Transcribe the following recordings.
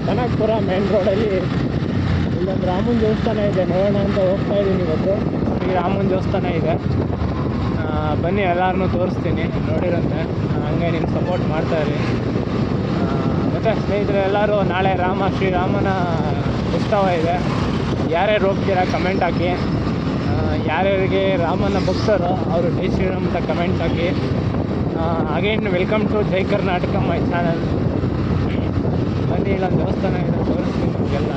Kanakapura main ರೋಡಲ್ಲಿ ಇಲ್ಲೊಂದು ರಾಮನ ದೇವಸ್ಥಾನ ಇದೆ, ನೋಡೋಣ ಅಂತ ಹೋಗ್ತಾ ಇದ್ದೀನಿ ಇವತ್ತು. ಈ ರಾಮನ ದೇವಸ್ಥಾನ ಇದೆ, ಬನ್ನಿ ಎಲ್ಲರನ್ನೂ ತೋರಿಸ್ತೀನಿ, ನೋಡಿರಂತೆ. ಹಂಗೆ ನೀವು ಸಪೋರ್ಟ್ ಮಾಡ್ತಾಯಿರಿ. ಮತ್ತು ಸ್ನೇಹಿತರೆ ಎಲ್ಲರೂ, ನಾಳೆ ಶ್ರೀರಾಮನ ಉತ್ಸವ ಇದೆ. ಯಾರ್ಯಾರು ಹೋಗ್ತೀರಾ ಕಮೆಂಟ್ ಹಾಕಿ. ಯಾರ್ಯಾರಿಗೆ ರಾಮನ ಭಕ್ತರು ಅವರು ಜೈ ಶ್ರೀರಾಮ್ ಅಂತ ಕಮೆಂಟ್ಸ್ ಹಾಕಿ. Again welcome to Jai Karnataka my channel. ಬನ್ನಿ, ಇಲ್ಲೊಂದು ದೇವಸ್ಥಾನ ಇದೆ, ತೋರಿಸ್ತೀನಿ ನಿಮಗೆಲ್ಲ.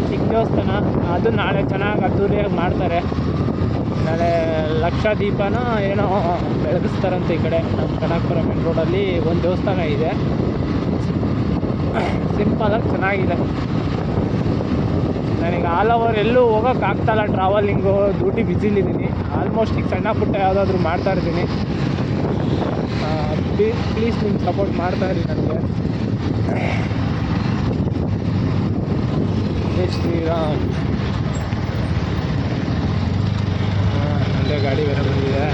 ಚಿಕ್ಕ ದೇವಸ್ಥಾನ, ಅದು ನಾಳೆ ಚೆನ್ನಾಗಿ ಅದ್ದೂರಿಯಾಗಿ ಮಾಡ್ತಾರೆ. ನಾಳೆ ಲಕ್ಷ ದೀಪನ ಏನೋ ಬೆಳಗಿಸ್ತಾರಂತೆ. ಈ ಕಡೆ ನಮ್ಮ ಕನಕಪುರ ಮೇನ್ ರೋಡಲ್ಲಿ ಒಂದು ದೇವಸ್ಥಾನ ಇದೆ, ಸಿಂಪಲಾಗಿ ಚೆನ್ನಾಗಿದೆ. ನನಗೆ ಆಲ್ ಓವರ್ ಎಲ್ಲೂ ಹೋಗೋಕ್ಕಾಗ್ತಾಯಿಲ್ಲ, ಟ್ರಾವೆಲಿಂಗು, ಡ್ಯೂಟಿ ಬ್ಯುಸಿಲಿದ್ದೀನಿ. ಆಲ್ಮೋಸ್ಟ್ ಈಗ ಸಣ್ಣ ಪುಟ್ಟ ಯಾವುದಾದ್ರೂ ಮಾಡ್ತಾಯಿರ್ತೀನಿ. ಪ್ಲೀಸ್ ನಿಮ್ಮ ಸಪೋರ್ಟ್ ಮಾಡ್ತಾಯಿರಿ ನನಗೆ. ಜೈ ಶ್ರೀರಾಮ್. ಅಲ್ಲೇ ಗಾಡಿ ಬೇರೆ ಬಂದಿದೆ.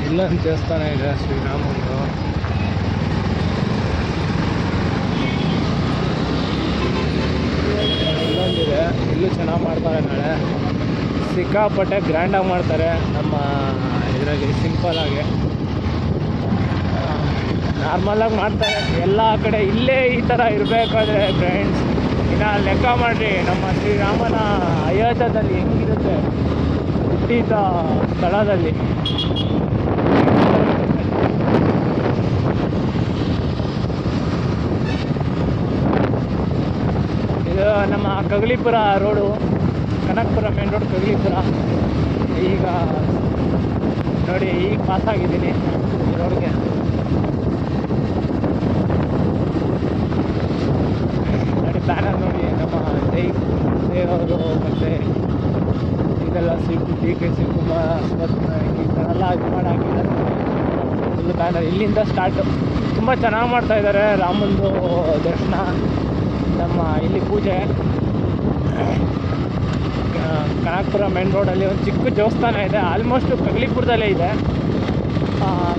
ಇಲ್ಲೊಂದು ದೇವಸ್ಥಾನ ಇದೆ ಶ್ರೀರಾಮಂದು. ಇಲ್ಲೊಂದಿದೆ, ಇಲ್ಲೂ ಚೆನ್ನಾಗಿ ಮಾಡ್ತಾರೆ. ನಾಳೆ ಸಿಕ್ಕಾಪಟ್ಟೆ ಗ್ರ್ಯಾಂಡಾಗಿ ಮಾಡ್ತಾರೆ ನಮ್ಮ ಇದರಲ್ಲಿ. ಸಿಂಪಲಾಗಿ ನಾರ್ಮಲಾಗಿ ಮಾಡ್ತಾರೆ ಎಲ್ಲ ಕಡೆ. ಇಲ್ಲೇ ಈ ಥರ ಇರಬೇಕಾದ್ರೆ ಫ್ರೆಂಡ್ಸ್, ಇನ್ನು ಲೆಕ್ಕ ಮಾಡಿರಿ ನಮ್ಮ ಶ್ರೀರಾಮನ ಅಯೋಧ್ಯದಲ್ಲಿ ಹೆಂಗಿರುತ್ತೆ ಹುಟ್ಟಿದ ಸ್ಥಳದಲ್ಲಿ. ಇದು ನಮ್ಮ Kagalipura road, Kanakapura main road Kagalipura. ಈಗ ನೋಡಿ, ಈಗ ಪಾಸಾಗಿದ್ದೀನಿ ಈ ರೋಡ್ಗೆ. ನೋಡಿ ಬ್ಯಾನರ್ ನೋಡಿ, ನಮ್ಮ ಜೈ ದೇವರು ಮತ್ತು ಇದೆಲ್ಲ ಡಿ ಕೆ ಶಿವಕುಮಾರ್ ಈ ಥರ ಎಲ್ಲ ಇದು ಮಾಡಿ ಹಾಕಿದ್ದಾರೆ ಫುಲ್ ಬ್ಯಾನರ್. ಇಲ್ಲಿಂದ ಸ್ಟಾರ್ಟು. ತುಂಬ ಚೆನ್ನಾಗಿ ಮಾಡ್ತಾಯಿದ್ದಾರೆ ರಾಮಂದು ದರ್ಶನ. ನಮ್ಮ ಇಲ್ಲಿ ಪೂಜೆ ಕನಕಪುರ ಮೇನ್ ರೋಡಲ್ಲಿ ಒಂದು ಚಿಕ್ಕ ದೇವಸ್ಥಾನ ಇದೆ, ಆಲ್ಮೋಸ್ಟು ಕಗಲಿಪುರದಲ್ಲೇ ಇದೆ.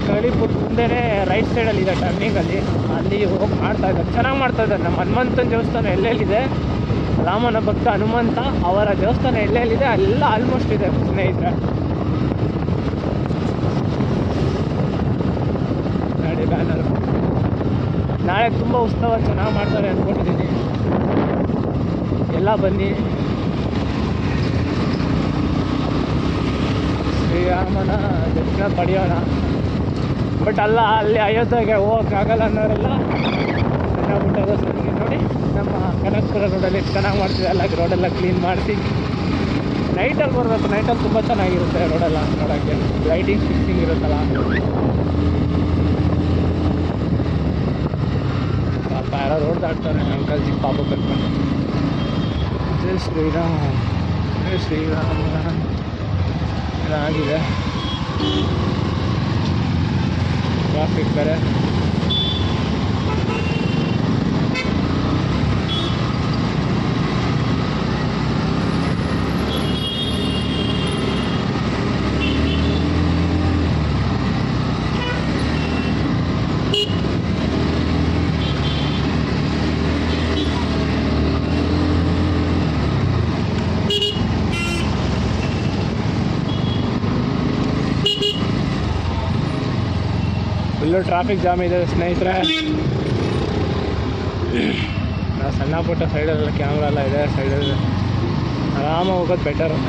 ಕಗಲಿಪುರ ಮುಂದೆನೇ ರೈಟ್ ಸೈಡಲ್ಲಿ ಇದೆ ಟರ್ನಿಂಗಲ್ಲಿ, ಅಲ್ಲಿ ಹೋಗಿ ಮಾಡ್ತಾಯಿದ್ದಾರೆ, ಚೆನ್ನಾಗಿ ಮಾಡ್ತಾಯಿದ್ದಾರೆ. ನಮ್ಮ ಹನುಮಂತನ ದೇವಸ್ಥಾನ ಎಲ್ಲೆಲ್ಲಿದೆ, ರಾಮನ ಭಕ್ತ ಹನುಮಂತ ಅವರ ದೇವಸ್ಥಾನ ಎಲ್ಲೆಲ್ಲಿದೆ ಅಲ್ಲೆಲ್ಲ ಆಲ್ಮೋಸ್ಟ್ ಇದೆ ಸ್ನೇಹಿತರೆ. ನೋಡಿ ಬ್ಯಾನರು. ನಾಳೆ ತುಂಬ ಉತ್ಸವ ಚೆನ್ನಾಗಿ ಮಾಡ್ತಾರೆ ಅಂದ್ಕೊಂಡಿದ್ದೀನಿ. ಎಲ್ಲ ಬನ್ನಿ, ಶ್ರೀರಾಮನ ದರ್ಶನ ಪಡೆಯೋಣ. ಬಟ್ ಅಲ್ಲಿ ಅಯೋಧ್ಯೆಗೆ ಹೋಗೋಕ್ಕಾಗಲ್ಲ ಅನ್ನೋರೆಲ್ಲ ಸಣ್ಣ ಪುಟ್ಟ ಸಂಖ್ಯೆ ನೋಡಿ. ನಮ್ಮ ಕನಕಪುರ ರೋಡಲ್ಲಿ ಚೆನ್ನಾಗಿ ಮಾಡ್ತಿದೆ, ಎಲ್ಲ ರೋಡೆಲ್ಲ ಕ್ಲೀನ್ ಮಾಡಿಸಿ. ನೈಟಲ್ಲಿ ಬರಬೇಕು, ನೈಟಲ್ಲಿ ತುಂಬ ಚೆನ್ನಾಗಿರುತ್ತೆ ರೋಡೆಲ್ಲ ನೋಡೋಕ್ಕೆ. ಲೈಟಿಂಗ್ ಫಿಕ್ಸಿಂಗ್ ಇರುತ್ತಲ್ಲ. ಪಾಪ ಯಾರೋ ರೋಡ್ ದಾಟ್ತಾರೆ, ಅಂಕಲ್ ಚಿಕ್ಕ ಪಾಪ ಕರ್ಕೊಂಡು. ಜೈ ಶ್ರೀರಾಮ್, ಜೈ ಶ್ರೀರಾಮ ಆಗಿದೆ. ಟ್ರಾಫಿಕ್ ಬೇರೆ. ಫುಲ್ಲು ಟ್ರಾಫಿಕ್ ಜಾಮ್ ಇದೆ ಸ್ನೇಹಿತರೆ. ನಾವು ಸಣ್ಣ ಪುಟ್ಟ ಸೈಡಲ್ಲೆಲ್ಲ ಕ್ಯಾಮ್ರಾ ಎಲ್ಲ ಇದೆ, ಸೈಡಲ್ಲಿ ಆರಾಮಾಗಿ ಹೋಗೋದು ಬೆಟರು.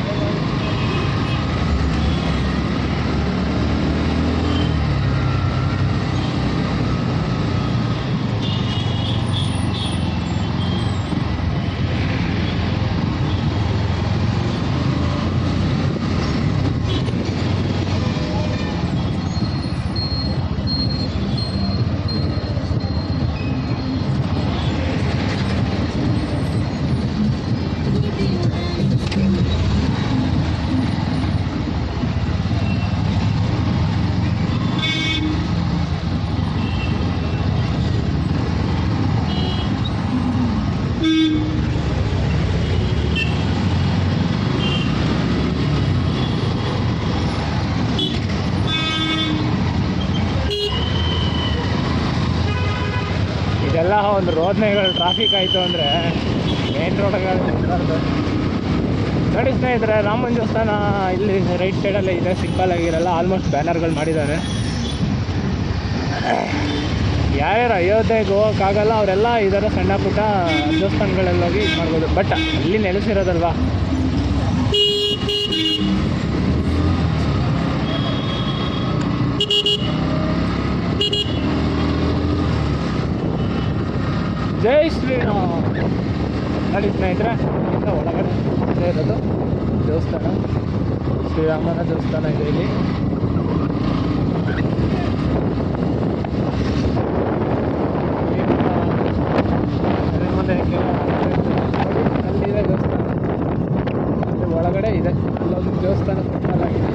ಒಂದು ರೋಡ್ನೆಗಳು ಟ್ರಾಫಿಕ್ ಆಯಿತು ಅಂದರೆ ಮೇನ್ ರೋಡ್ಗಳು ನೋಡಿ ಸ್ನೇಹಿತರೆ. ರಾಮನ ದೇವಸ್ಥಾನ ಇಲ್ಲಿ ರೈಟ್ ಸೈಡಲ್ಲೇ ಇದೆ, ಸಿಂಪಲ್ ಆಗಿರಲ್ಲ, ಆಲ್ಮೋಸ್ಟ್ ಬ್ಯಾನರ್ಗಳು ಮಾಡಿದ್ದಾರೆ. ಯಾರ್ಯಾರು ಅಯೋಧ್ಯೆಗೆ ಹೋಗೋಕ್ಕಾಗಲ್ಲ ಅವರೆಲ್ಲ ಈ ಥರ ಸಣ್ಣ ಪುಟ್ಟ ದೇವಸ್ಥಾನಗಳಲ್ಲಿ ಹೋಗಿ ಇದು ಮಾಡ್ಬೋದು. ಬಟ್ ಅಲ್ಲಿ ನೆಲೆಸಿರೋದಲ್ವಾ. ಜೈ ಶ್ರೀರಾಮ್. ನೋಡಿ ಸ್ನೇಹಿತರೆ, ಇಂದ ಒಳಗಡೆ ಇರೋದು ದೇವಸ್ಥಾನ, ಶ್ರೀರಾಮನ ದೇವಸ್ಥಾನ ಇದೆ ಇಲ್ಲಿ. ಮುಂದೆ ಅಲ್ಲಿದೆ ದೇವಸ್ಥಾನ, ಅಲ್ಲಿ ಒಳಗಡೆ ಇದೆ, ಅಲ್ಲೊಂದು ದೇವಸ್ಥಾನ ಆಗಿದೆ.